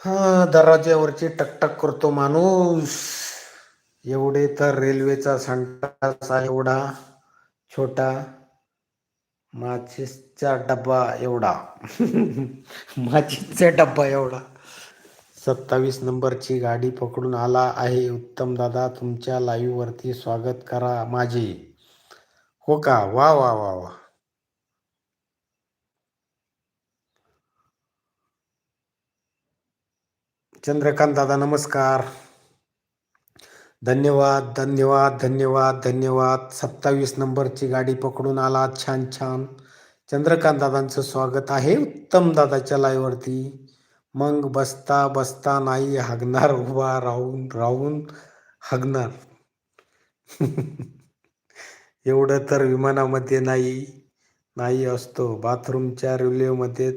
हा, दरवाज्यावरची टकटक करतो माणूस. एवढे तर रेल्वेचा सांडपाचा एवढा छोटा माचीसचा डब्बा एवढा. माचीसचा डब्बा एवढा. 27 नंबरची गाडी पकडून आला आहे उत्तम दादा, तुमच्या लाईव्ह वरती स्वागत करा माझे. हो का? वा वा वा वा. चंद्रकांत दादा नमस्कार. धन्यवाद धन्यवाद धन्यवाद धन्यवाद. 27 नंबरची गाडी पकडून आला. छान छान. चंद्रकांत दादांचं स्वागत आहे उत्तम दादाच्या लाईव्ह वरती. मग बसता बसता नाही हागणार, उभा राहून राहून हागणार. एवढं तर विमानामध्ये नाही असतो. बाथरूमच्या रेल्वेमध्ये